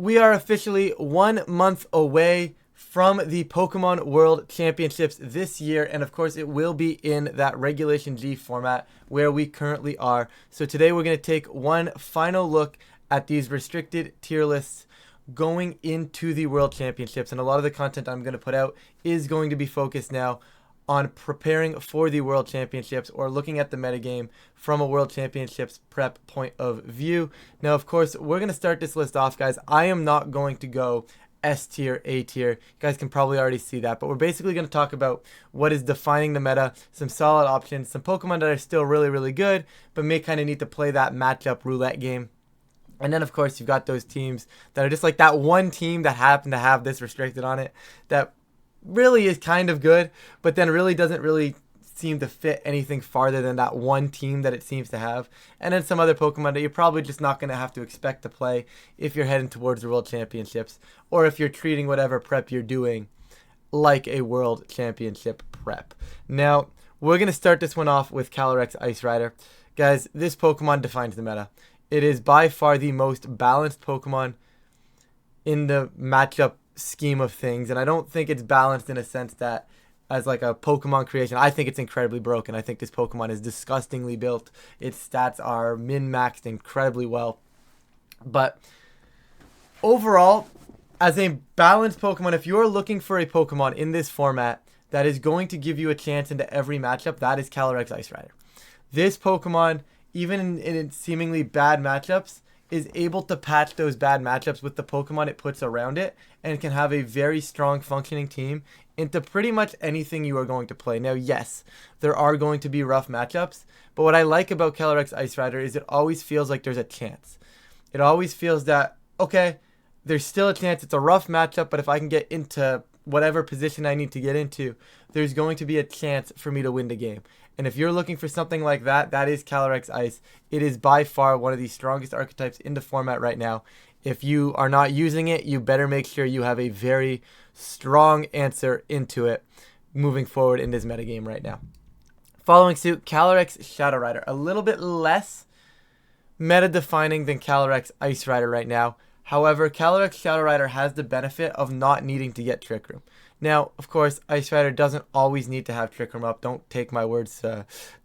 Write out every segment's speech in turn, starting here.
we are officially 1 month away from the Pokemon World Championships this year, and of course it will be in that Regulation G format where we currently are. So today we're going to take one final look at these restricted tier lists going into the World Championships, and a lot of the content I'm going to put out is going to be focused now on preparing for the World Championships or looking at the metagame from a World Championships prep point of view. Now, of course, we're going to start this list off, guys. I am not going to go S tier, A tier. You guys can probably already see that, but we're basically going to talk about what is defining the meta, some solid options, some Pokemon that are still really, really good, but may kind of need to play that matchup roulette game. And then, of course, you've got those teams that are just like that one team that happened to have this restricted on it that really is kind of good, but then really doesn't really seem to fit anything farther than that one team that it seems to have. And then some other Pokemon that you're probably just not going to have to expect to play if you're heading towards the World Championships, or if you're treating whatever prep you're doing like a World Championship prep. Now, we're going to start this one off with Calyrex Ice Rider. Guys, this Pokemon defines the meta. It is by far the most balanced Pokemon in the matchup scheme of things, and I don't think it's balanced in a sense that as like a Pokemon creation. I think it's incredibly broken. I think this Pokemon is disgustingly built. Its stats are min-maxed incredibly well. But overall, as a balanced Pokemon, if you're looking for a Pokemon in this format that is going to give you a chance into every matchup, that is Calyrex Ice Rider. This Pokemon, even in its seemingly bad matchups, is able to patch those bad matchups with the Pokemon it puts around it, and can have a very strong functioning team into pretty much anything you are going to play. Now, yes, there are going to be rough matchups, but what I like about Calyrex Ice Rider is it always feels like there's a chance. It always feels that, okay, there's still a chance. It's a rough matchup, but if I can get into whatever position I need to get into, there's going to be a chance for me to win the game. And if you're looking for something like that, that is Calyrex Ice. It is by far one of the strongest archetypes in the format right now. If you are not using it, you better make sure you have a very strong answer into it moving forward in this metagame right now. Following suit, Calyrex Shadow Rider. A little bit less meta-defining than Calyrex Ice Rider right now. However, Calyrex Shadow Rider has the benefit of not needing to get Trick Room. Now, of course, Ice Rider doesn't always need to have Trick Room up. Don't take my words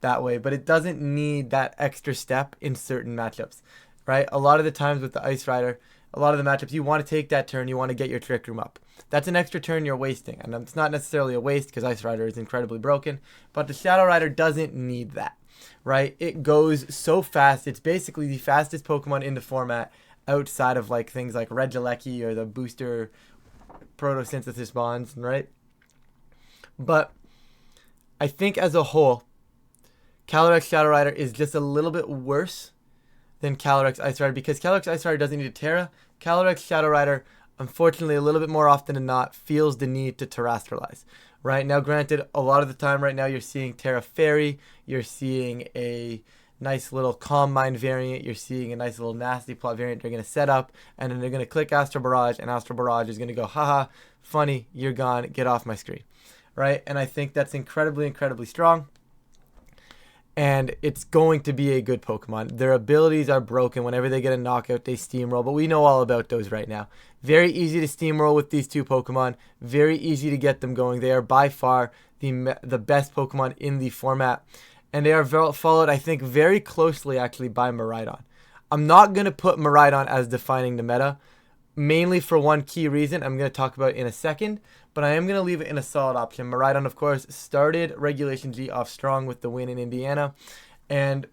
that way. But it doesn't need that extra step in certain matchups, right? A lot of the times with the Ice Rider, a lot of the matchups, you want to take that turn. You want to get your Trick Room up. That's an extra turn you're wasting. And it's not necessarily a waste because Ice Rider is incredibly broken. But the Shadow Rider doesn't need that, right? It goes so fast. It's basically the fastest Pokemon in the format outside of like things like Regieleki or the booster photosynthesis bonds, right? But I think as a whole, Calyrex Shadow Rider is just a little bit worse than Calyrex Ice Rider, because Calyrex Ice Rider doesn't need a Terra. Calyrex Shadow Rider, unfortunately, a little bit more often than not, feels the need to terrestrialize. Right now, granted, a lot of the time right now you're seeing Terra Fairy, you're seeing a nice little Calm Mind variant, you're seeing a nice little Nasty Plot variant they're going to set up, and then they're going to click Astral Barrage, and Astral Barrage is going to go, haha, funny, you're gone, get off my screen, right? And I think that's incredibly, incredibly strong, and it's going to be a good Pokemon. Their abilities are broken. Whenever they get a knockout, they steamroll, but we know all about those right now. Very easy to steamroll with these two Pokemon, very easy to get them going. They are by far the best Pokemon in the format. And they are followed, I think, very closely, actually, by Miraidon. I'm not going to put Miraidon as defining the meta, mainly for one key reason I'm going to talk about in a second, but I am going to leave it in a solid option. Miraidon, of course, started Regulation G off strong with the win in Indiana, and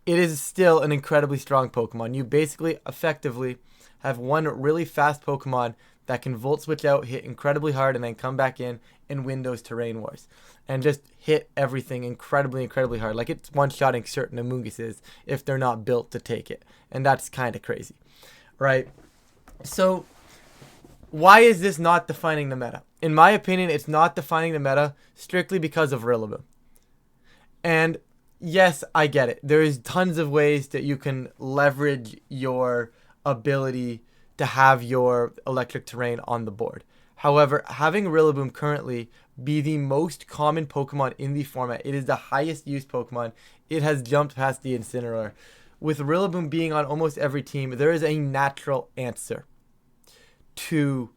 it is still an incredibly strong Pokemon. You basically, effectively, have one really fast Pokemon that can Volt Switch out, hit incredibly hard, and then come back in and win those terrain wars. And just hit everything incredibly, incredibly hard. Like, it's one-shotting certain Amoonguses if they're not built to take it. And that's kind of crazy, right? So, why is this not defining the meta? In my opinion, it's not defining the meta strictly because of Rillaboom. And, yes, I get it. There is tons of ways that you can leverage your ability to have your electric terrain on the board. However, having Rillaboom currently be the most common Pokemon in the format, it is the highest used Pokemon. It has jumped past the Incineroar with Rillaboom being on almost every team, there is a natural answer to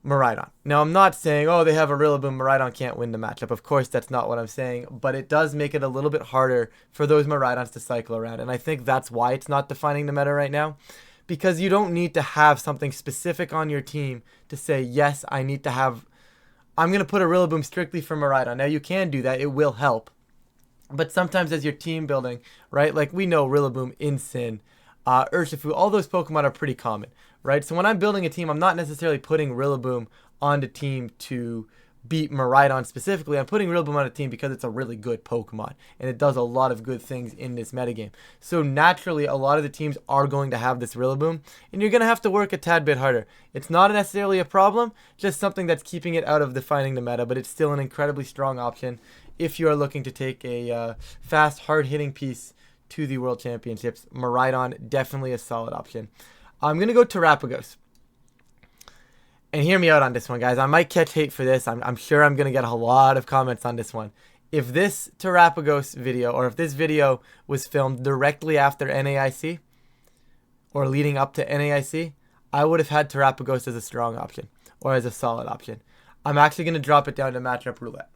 Miraidon. Now, I'm not saying, oh, they have a Rillaboom, Miraidon can't win the matchup. Of course, that's not what I'm saying, but it does make it a little bit harder for those Miraidons to cycle around, and I think that's why it's not defining the meta right now, because you don't need to have something specific on your team to say, yes, I'm going to put a Rillaboom strictly for Miraidon. Now, you can do that. It will help, but sometimes as you're team building, right, like we know Rillaboom, Incin, Urshifu, all those Pokemon are pretty common, right? So when I'm building a team, I'm not necessarily putting Rillaboom on the team to beat Miraidon specifically. I'm putting Rillaboom on a team because it's a really good Pokemon, and it does a lot of good things in this metagame. So naturally, a lot of the teams are going to have this Rillaboom, and you're going to have to work a tad bit harder. It's not necessarily a problem, just something that's keeping it out of defining the meta, but it's still an incredibly strong option if you are looking to take a fast, hard-hitting piece to the World Championships. Miraidon, definitely a solid option. I'm going to go Terapagos. And hear me out on this one, guys. I might catch hate for this. I'm sure I'm going to get a lot of comments on this one. If this Terapagos video, or if this video was filmed directly after NAIC, or leading up to NAIC, I would have had Terapagos as a strong option, or as a solid option. I'm actually going to drop it down to Matchup Roulette.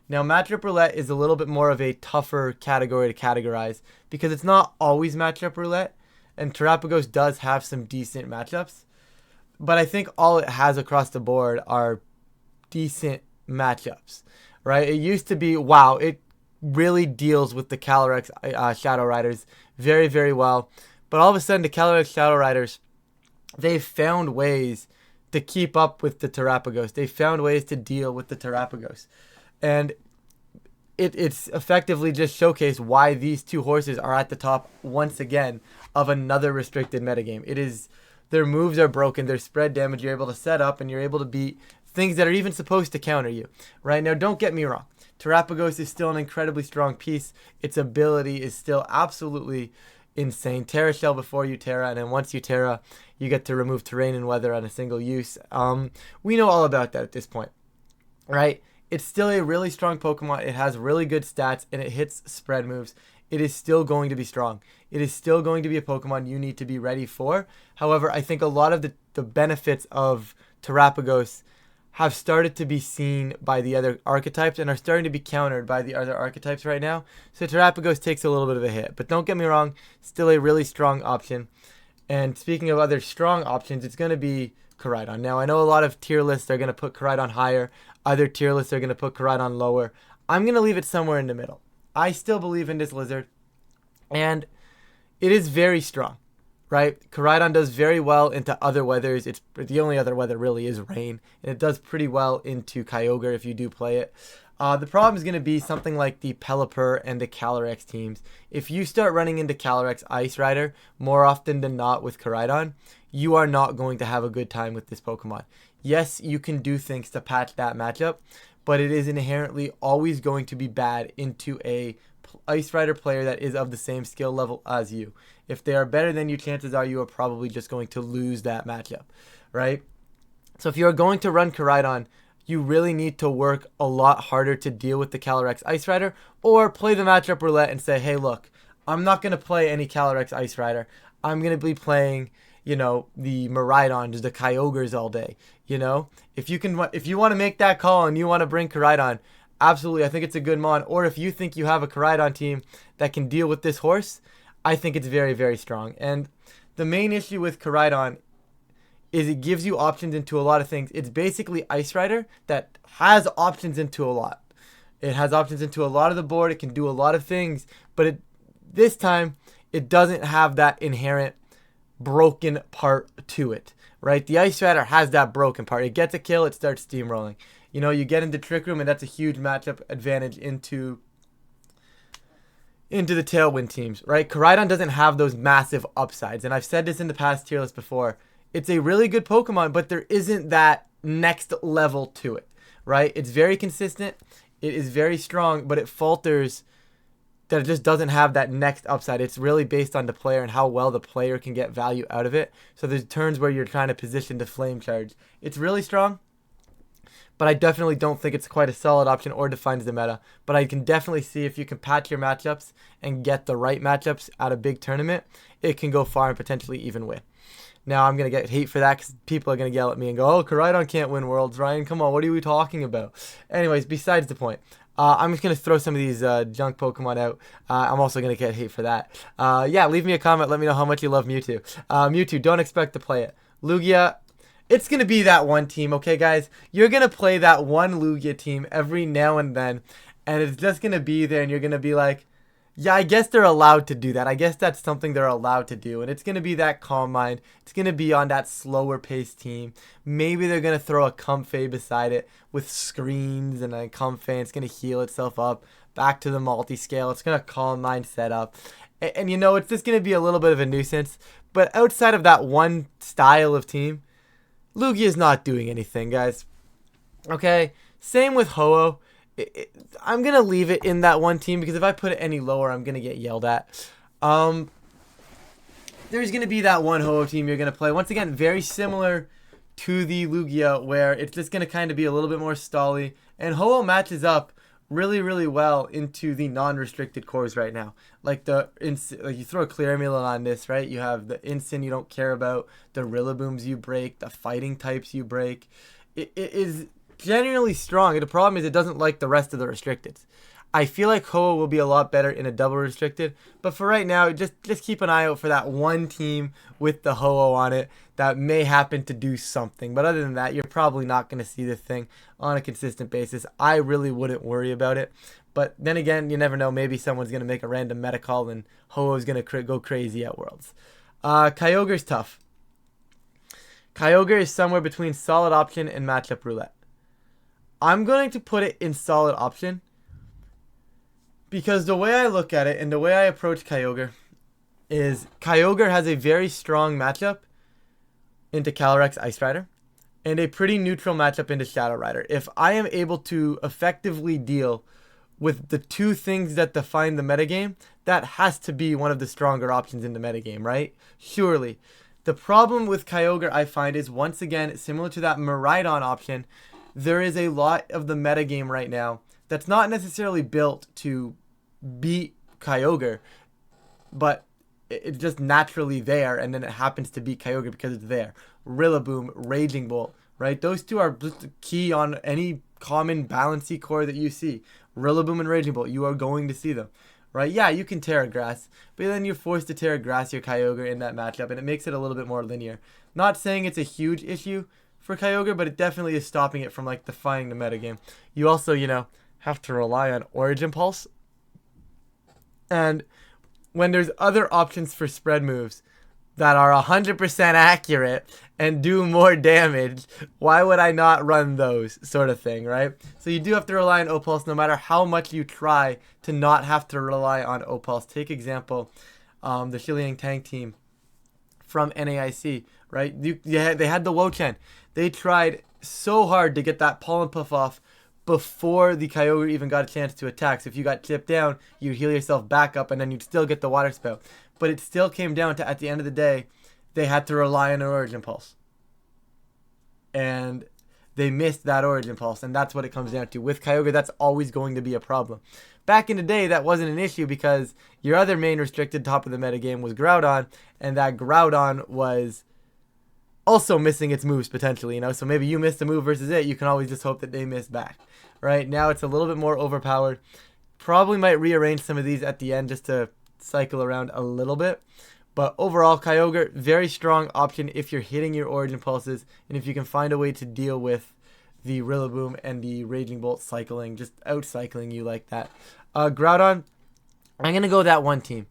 Now, Matchup Roulette is a little bit more of a tougher category to categorize because it's not always Matchup Roulette, and Terapagos does have some decent matchups. But I think all it has across the board are decent matchups, right? It used to be, wow, it really deals with the Calyrex Shadow Riders very, very well. But all of a sudden, the Calyrex Shadow Riders, they've found ways to keep up with the Terapagos. They found ways to deal with the Terapagos. And it's effectively just showcased why these two horses are at the top once again of another restricted metagame. It is, their moves are broken, their spread damage, you're able to set up, and you're able to beat things that are even supposed to counter you. Right now, don't get me wrong. Terapagos is still an incredibly strong piece. Its ability is still absolutely insane. Terra Shell before you Terra, and then once you Terra, you get to remove terrain and weather on a single use. We know all about that at this point, right? It's still a really strong Pokemon. It has really good stats, and it hits spread moves. It is still going to be strong. It is still going to be a Pokemon you need to be ready for. However, I think a lot of the benefits of Terapagos have started to be seen by the other archetypes and are starting to be countered by the other archetypes right now. So Terapagos takes a little bit of a hit. But don't get me wrong, still a really strong option. And speaking of other strong options, it's going to be Koraidon. Now, I know a lot of tier lists are going to put Koraidon higher. Other tier lists are going to put Koraidon lower. I'm going to leave it somewhere in the middle. I still believe in this lizard, and it is very strong, right? Koraidon does very well into other weathers. It's the only other weather really is rain, and it does pretty well into Kyogre if you do play it. The problem is going to be something like the Pelipper and the Calyrex teams. If you start running into Calyrex Ice Rider more often than not with Koraidon, you are not going to have a good time with this Pokemon. Yes, you can do things to patch that matchup, but it is inherently always going to be bad into a Ice Rider player that is of the same skill level as you. If they are better than you, chances are you are probably just going to lose that matchup, right? So if you are going to run Koraidon, you really need to work a lot harder to deal with the Calyrex Ice Rider, or play the matchup roulette and say, hey, look, I'm not going to play any Calyrex Ice Rider. I'm going to be playing, you know, the Miraidons, the Kyogres all day. You know, if you want to make that call and you want to bring Koraidon, absolutely, I think it's a good mon. Or if you think you have a Koraidon team that can deal with this horse, I think it's very, very strong. And the main issue with Koraidon is it gives you options into a lot of things. It's basically Ice Rider that has options into a lot. It has options into a lot of the board. It can do a lot of things, but this time it doesn't have that inherent broken part to it. Right, the Ice Rider has that broken part. It gets a kill, it starts steamrolling. You know, you get into Trick Room, and that's a huge matchup advantage into the Tailwind teams, right? Koraidon doesn't have those massive upsides, and I've said this in the past tier list before. It's a really good Pokemon, but there isn't that next level to it, right? It's very consistent, it is very strong, but it falters that it just doesn't have that next upside. It's really based on the player and how well the player can get value out of it. So there's turns where you're trying to position the Flame Charge. It's really strong, but I definitely don't think it's quite a solid option or defines the meta. But I can definitely see if you can patch your matchups and get the right matchups at a big tournament, it can go far and potentially even win. Now, I'm going to get hate for that because people are going to yell at me and go, oh, Koraidon can't win Worlds. Ryan, come on, what are we talking about? Anyways, besides the point. I'm just going to throw some of these junk Pokemon out. I'm also going to get hate for that. Yeah, leave me a comment. Let me know how much you love Mewtwo. Mewtwo, don't expect to play it. Lugia, it's going to be that one team, okay, guys? You're going to play that one Lugia team every now and then, and it's just going to be there, and you're going to be like, yeah, I guess they're allowed to do that. I guess that's something they're allowed to do. And it's going to be that Calm Mind. It's going to be on that slower paced team. Maybe they're going to throw a Comfey beside it with screens and a Comfey. It's going to heal itself up. Back to the multi-scale. It's going to Calm Mind set up. And you know, it's just going to be a little bit of a nuisance. But outside of that one style of team, Lugia is not doing anything, guys. Okay? Same with Ho-Oh. I'm going to leave it in that one team because if I put it any lower, I'm going to get yelled at. There's going to be that one Ho-Oh team you're going to play. Once again, very similar to the Lugia where it's just going to kind of be a little bit more stally. And Ho-Oh matches up really, really well into the non-restricted cores right now. Like you throw a Clear Amulet on this, right? You have the Instant you don't care about, the Rillabooms you break, the fighting types you break. It is generally strong. The problem is it doesn't like the rest of the restricteds. I feel like Ho-Oh will be a lot better in a double restricted, but for right now, just keep an eye out for that one team with the Ho-Oh on it that may happen to do something. But other than that, you're probably not going to see the thing on a consistent basis. I really wouldn't worry about it. But then again, you never know. Maybe someone's going to make a random meta call and Ho-Oh is going to go crazy at Worlds. Kyogre's tough. Kyogre is somewhere between solid option and matchup roulette. I'm going to put it in solid option because the way I look at it and the way I approach Kyogre is Kyogre has a very strong matchup into Calyrex Ice Rider and a pretty neutral matchup into Shadow Rider. If I am able to effectively deal with the two things that define the metagame, that has to be one of the stronger options in the metagame, right? Surely. The problem with Kyogre, I find, is once again, similar to that Miraidon option, there is a lot of the metagame right now that's not necessarily built to beat Kyogre, but it's just naturally there, and then it happens to beat Kyogre because it's there. Rillaboom, Raging Bolt, right? Those two are just key on any common balancey core that you see. Rillaboom and Raging Bolt, you are going to see them, right? Yeah, you can Terra Grass, but then you're forced to Terra Grass your Kyogre in that matchup, and it makes it a little bit more linear. Not saying it's a huge issue for Kyogre, but it definitely is stopping it from like defying the metagame. You also, you know, have to rely on Origin Pulse. And when there's other options for spread moves that are 100% accurate and do more damage, why would I not run those sort of thing, right? So you do have to rely on O-Pulse no matter how much you try to not have to rely on O-Pulse. Take example, the Shiliang Tang team from NAIC, right? They had the Wo-Chen. They tried so hard to get that Pollen Puff off before the Kyogre even got a chance to attack. So if you got chipped down, you'd heal yourself back up and then you'd still get the Water Spout. But it still came down to, at the end of the day, they had to rely on an Origin Pulse. And they missed that Origin Pulse, and that's what it comes down to. With Kyogre, that's always going to be a problem. Back in the day, that wasn't an issue because your other main restricted top of the metagame was Groudon, and that Groudon was also missing its moves potentially, you know? So maybe you missed a move versus it, you can always just hope that they miss back, right? Now it's a little bit more overpowered. Probably might rearrange some of these at the end just to cycle around a little bit. But overall, Kyogre, very strong option if you're hitting your Origin Pulses and if you can find a way to deal with the Rillaboom and the Raging Bolt cycling, just out-cycling you like that. Groudon, I'm going to go that one team.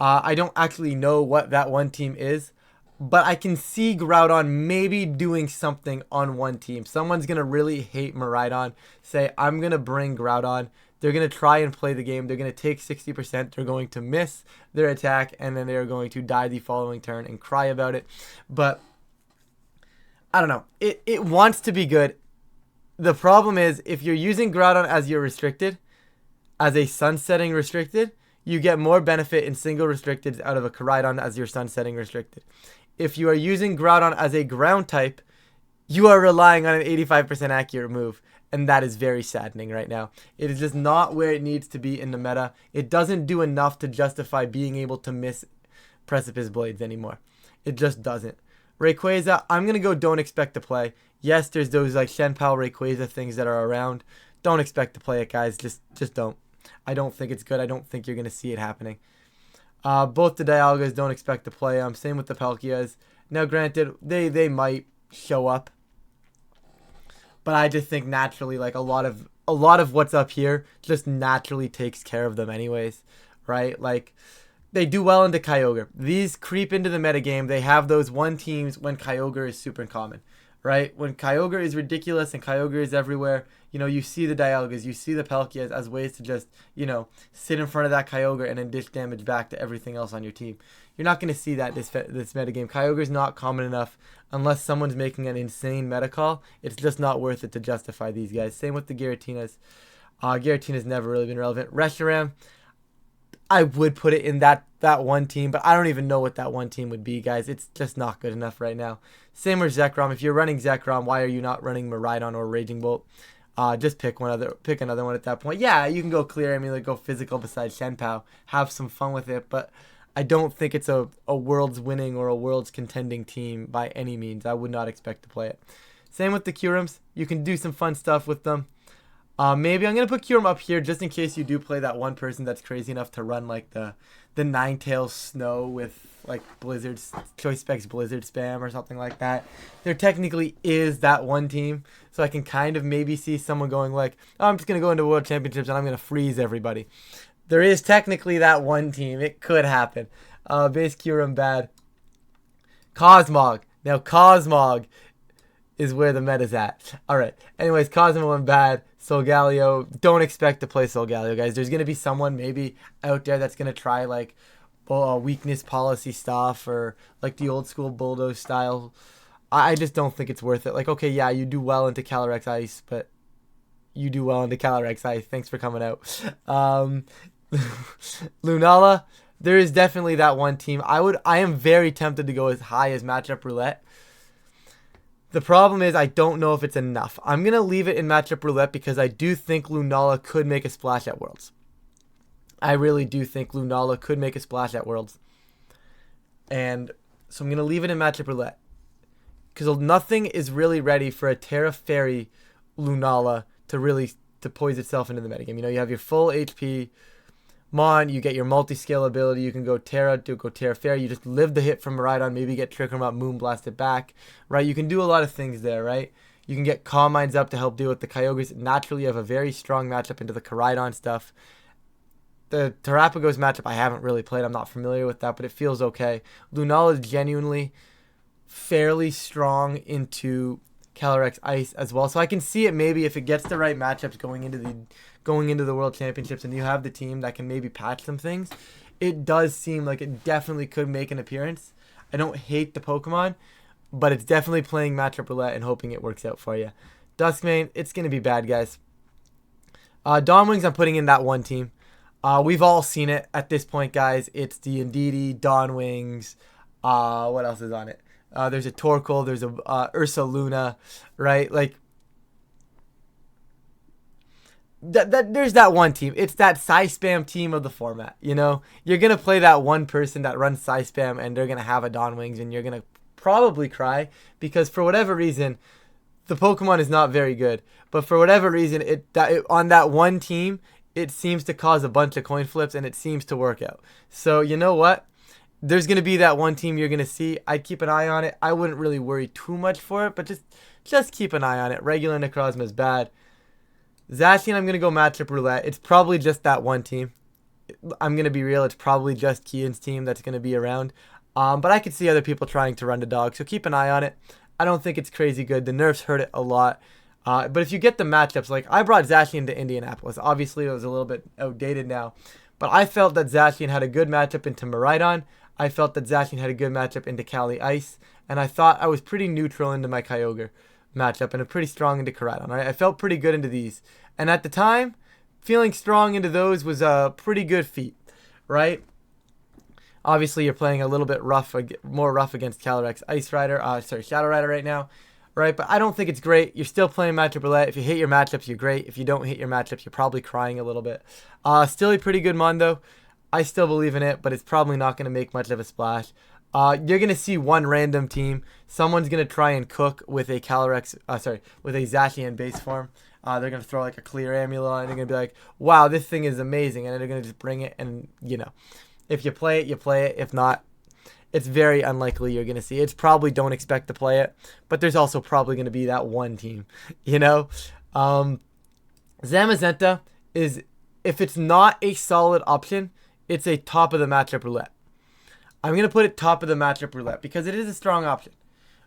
I don't actually know what that one team is, but I can see Groudon maybe doing something on one team. Someone's going to really hate Miraidon, say, I'm going to bring Groudon. They're going to try and play the game. They're going to take 60%. They're going to miss their attack, and then they're going to die the following turn and cry about it. But I don't know. It wants to be good. The problem is if you're using Groudon as your restricted, as a sunsetting restricted, you get more benefit in single restricted out of a Koraidon as your sunsetting restricted. If you are using Groudon as a ground type, you are relying on an 85% accurate move. And that is very saddening right now. It is just not where it needs to be in the meta. It doesn't do enough to justify being able to miss Precipice Blades anymore. It just doesn't. Rayquaza, I'm going to go don't expect to play. Yes, there's those like Shenpao Rayquaza things that are around. Don't expect to play it, guys. Just don't. I don't think it's good. I don't think you're going to see it happening. Both the Dialgas don't expect to play them. Same with the Palkias. Now, granted, they might show up. But I just think naturally, like a lot of what's up here just naturally takes care of them anyways, right? Like, they do well into Kyogre. These creep into the metagame. They have those one teams when Kyogre is super common, right? When Kyogre is ridiculous and Kyogre is everywhere, you know, you see the Dialgas, you see the Palkias as ways to just, you know, sit in front of that Kyogre and then dish damage back to everything else on your team. You're not going to see that this metagame. Kyogre's not common enough unless someone's making an insane meta call. It's just not worth it to justify these guys. Same with the Giratinas. Giratina's never really been relevant. Reshiram, I would put it in that one team, but I don't even know what that one team would be, guys. It's just not good enough right now. Same with Zekrom. If you're running Zekrom, why are you not running Miraidon or Raging Bolt? Just pick another one at that point. Yeah, you can go clear. I mean, like go physical besides Shenpao. Have some fun with it, but I don't think it's a world's winning or a world's contending team by any means. I would not expect to play it. Same with the Curums. You can do some fun stuff with them. Maybe I'm going to put Kyurem up here just in case you do play that one person that's crazy enough to run like the Ninetales Snow with like Choice Specs Blizzard spam or something like that. There technically is that one team. So I can kind of maybe see someone going like, oh, I'm just going to go into World Championships and I'm going to freeze everybody. There is technically that one team. It could happen. Base Kyurem bad. Cosmog. Now Cosmog is where the meta's at. Alright. Anyways, Cosmo bad. Solgaleo. Don't expect to play Solgaleo, guys. There's going to be someone maybe out there that's going to try like weakness policy stuff or like the old school Bulldoze style. I just don't think it's worth it. Like, okay, yeah, you do well into Calyrex Ice, but you do well into Calyrex Ice. Thanks for coming out. Lunala, there is definitely that one team. I am very tempted to go as high as Matchup Roulette. The problem is I don't know if it's enough. I'm going to leave it in Matchup Roulette because I do think Lunala could make a splash at Worlds. I really do think Lunala could make a splash at Worlds. And so I'm going to leave it in Matchup Roulette. Because nothing is really ready for a Terra Fairy Lunala to poise itself into the metagame. You know, you have your full HP Mon, you get your multi-scale ability, you can go Terra, go Terra Fairy, you just live the hit from Miraidon, maybe get Trick Room up, Moonblast it back, right? You can do a lot of things there, right? You can get Calm Minds up to help deal with the Kyogres. Naturally, you have a very strong matchup into the Koraidon stuff. The Terrapagos matchup I haven't really played, I'm not familiar with that, but it feels okay. Lunala is genuinely fairly strong into Calyrex Ice as well, so I can see it maybe if it gets the right matchups going into the World Championships and you have the team that can maybe patch some things. It does seem like it definitely could make an appearance. I don't hate the Pokemon, but it's definitely playing Matchup Roulette and hoping it works out for you. Duskmane, it's going to be bad, guys. Dawnwings, I'm putting in that one team. We've all seen it at this point, guys. It's the Indeedee, Dawnwings. What else is on it? There's a Torkoal, there's a Ursaluna, right? Like, there's that one team. It's that Psy-Spam team of the format, you know? You're going to play that one person that runs Psy-Spam, and they're going to have a Dawnwings, and you're going to probably cry, because for whatever reason, the Pokemon is not very good. But for whatever reason, on that one team, it seems to cause a bunch of coin flips, and it seems to work out. So, you know what? There's going to be that one team you're going to see. I'd keep an eye on it. I wouldn't really worry too much for it, but just keep an eye on it. Regular Necrozma is bad. Zacian, I'm going to go Matchup Roulette. It's probably just that one team. I'm going to be real. It's probably just Kian's team that's going to be around. But I could see other people trying to run the dog, so keep an eye on it. I don't think it's crazy good. The nerfs hurt it a lot. But if you get the matchups, like I brought Zacian to Indianapolis. Obviously, it was a little bit outdated now. But I felt that Zacian had a good matchup into Miraidon. I felt that Zacian had a good matchup into Cali Ice. And I thought I was pretty neutral into my Kyogre matchup and a pretty strong into Koraidon. Right? I felt pretty good into these. And at the time, feeling strong into those was a pretty good feat, right? Obviously, you're playing a little bit more rough against Calyrex Shadow Rider right now. right? But I don't think it's great. You're still playing matchup roulette. If you hit your matchups, you're great. If you don't hit your matchups, you're probably crying a little bit. Still a pretty good mon though. I still believe in it, but it's probably not going to make much of a splash. You're going to see one random team. Someone's going to try and cook with a Calyrex, with a Zacian base form. They're going to throw like a clear Amulon, and they're going to be like, wow, this thing is amazing. And they're going to just bring it, and, you know, if you play it, you play it. If not, it's very unlikely you're going to see it. It's probably don't expect to play it, but there's also probably going to be that one team, you know? Zamazenta is, if it's not a solid option, it's a top of the matchup roulette. I'm going to put it top of the matchup roulette because it is a strong option,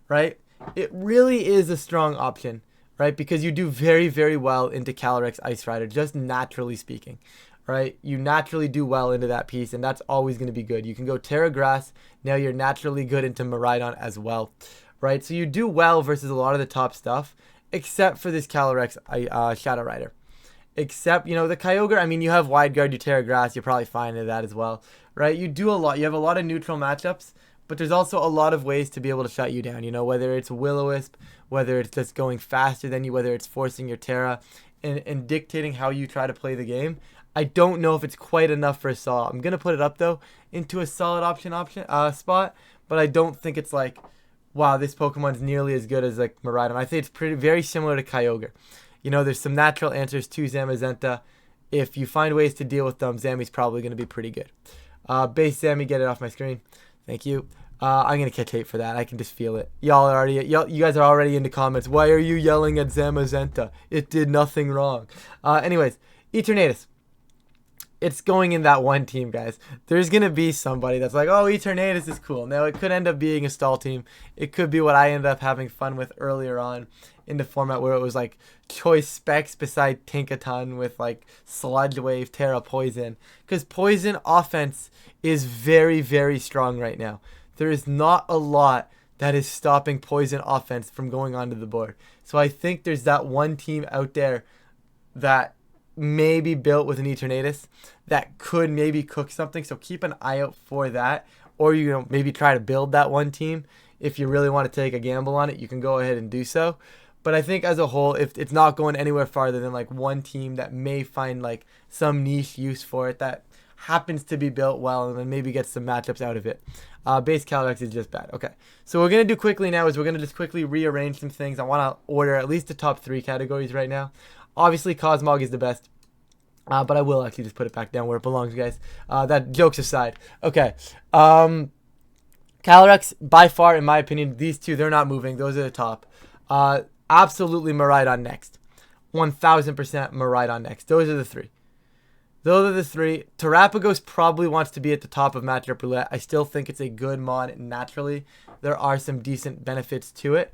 right? It really is a strong option, right? Because you do very, very well into Calyrex Ice Rider, just naturally speaking, right? You naturally do well into that piece, and that's always going to be good. You can go Terra Grass. Now you're naturally good into Miraidon as well, right? So you do well versus a lot of the top stuff, except for this Calyrex Shadow Rider. Except, you know, the Kyogre, I mean, you have Wide Guard, you Terra Grass, you're probably fine into that as well, right? You do a lot. You have a lot of neutral matchups, but there's also a lot of ways to be able to shut you down, you know, whether it's Will-O-Wisp, whether it's just going faster than you, whether it's forcing your Terra, and dictating how you try to play the game. I don't know if it's quite enough for a solid. I'm going to put it up, though, into a solid option spot, but I don't think it's like, wow, this Pokemon's nearly as good as, like, Miraidon. I think it's very similar to Kyogre. You know, there's some natural answers to Zamazenta. If you find ways to deal with them, Zammy's probably going to be pretty good. Base Zammy, get it off my screen. Thank you. I'm going to catch hate for that. I can just feel it. You guys are already in the comments. Why are you yelling at Zamazenta? It did nothing wrong. Anyways, Eternatus. It's going in that one team, guys. There's going to be somebody that's like, oh, Eternatus is cool. Now, it could end up being a stall team. It could be what I ended up having fun with earlier on in the format where it was like choice specs beside Tinkaton with like Sludge Wave, Terra, Poison. Because Poison offense is very, very strong right now. There is not a lot that is stopping Poison offense from going onto the board. So I think there's that one team out there that may be built with an Eternatus that could maybe cook something. So keep an eye out for that. Or, you know, maybe try to build that one team. If you really want to take a gamble on it, you can go ahead and do so. But I think as a whole, if it's not going anywhere farther than like one team that may find like some niche use for it that happens to be built well and then maybe get some matchups out of it. Base Calyrex is just bad. Okay, so what we're going to do quickly now is we're going to just quickly rearrange some things. I want to order at least the top 3 categories right now. Obviously, Cosmog is the best. But I will actually just put it back down where it belongs, guys. That jokes aside. Okay. Calyrex, by far, in my opinion, these two, they're not moving. Those are the top. Absolutely Miraidon next. 1000% Miraidon next. Those are the 3. Those are the 3. Terrapagos probably wants to be at the top of matchup roulette. I still think it's a good mod naturally. There are some decent benefits to it.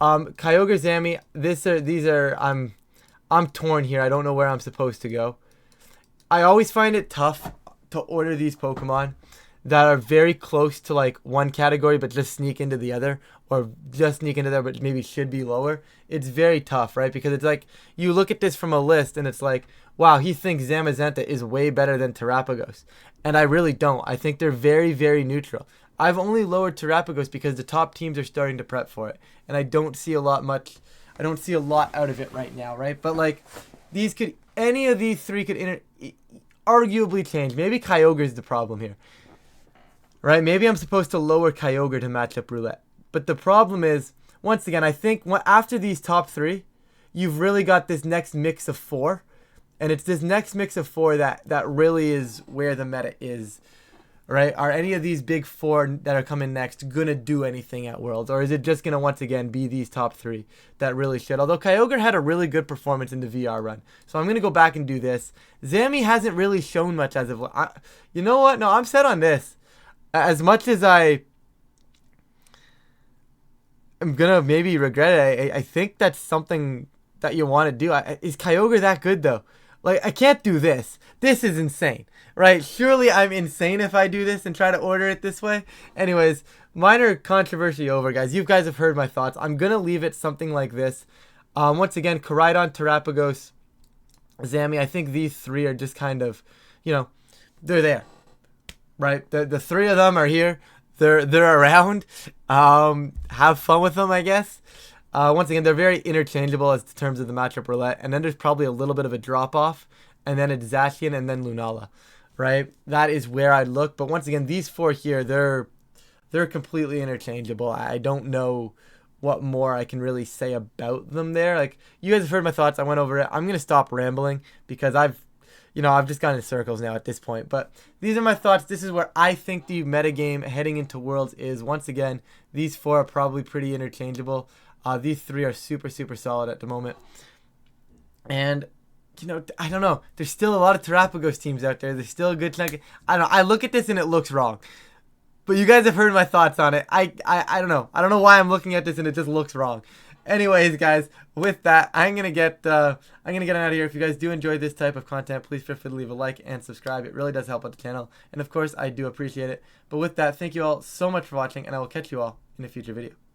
Kyogre, Zammy, these are I'm torn here. I don't know where I'm supposed to go. I always find it tough to order these Pokemon that are very close to like one category but just sneak into the other, or just sneak into there but maybe should be lower. It's very tough, right? Because it's like you look at this from a list and it's like, wow, he thinks Zamazenta is way better than Terrapagos. And I really don't. I think they're very, very neutral. I've only lowered Terrapagos because the top teams are starting to prep for it. And I don't see a lot out of it right now, right? But like any of these 3 could arguably change. Maybe Kyogre is the problem here. Right? Maybe I'm supposed to lower Kyogre to matchup roulette. But the problem is, once again, I think after these top 3, you've really got this next mix of 4. And it's this next mix of 4 that really is where the meta is. Right? Are any of these big 4 that are coming next going to do anything at Worlds? Or is it just going to, once again, be these top 3 that really should? Although Kyogre had a really good performance in the VR run. So I'm going to go back and do this. Zammy hasn't really shown much as of... you know what? No, I'm set on this. As much as I'm going to maybe regret it, I think that's something that you want to do. Is Kyogre that good, though? Like, I can't do this. This is insane, right? Surely I'm insane if I do this and try to order it this way. Anyways, minor controversy over, guys. You guys have heard my thoughts. I'm going to leave it something like this. Once again, Koraidon, Terrapagos, Zammy. I think these 3 are just kind of, you know, they're there. Right, the 3 of them are here. They're around. Have fun with them, I guess. Once again, they're very interchangeable as terms of the matchup roulette, and then there's probably a little bit of a drop-off, and then it's Zacian and then Lunala, right? That is where I'd look, but once again, these four here, they're completely interchangeable. I don't know what more I can really say about them there. Like, you guys have heard my thoughts. I went over it. I'm going to stop rambling because I've just gone in circles now at this point. But these are my thoughts. This is where I think the metagame heading into Worlds is. Once again, these four are probably pretty interchangeable. These three are super, super solid at the moment. And, I don't know. There's still a lot of Terapagos teams out there. There's still a good chunk. I don't know. I look at this and it looks wrong. But you guys have heard my thoughts on it. I don't know. I don't know why I'm looking at this and it just looks wrong. Anyways, guys, with that, I'm gonna get out of here. If you guys do enjoy this type of content, please feel free to leave a like and subscribe. It really does help out the channel, and of course, I do appreciate it. But with that, thank you all so much for watching, and I will catch you all in a future video.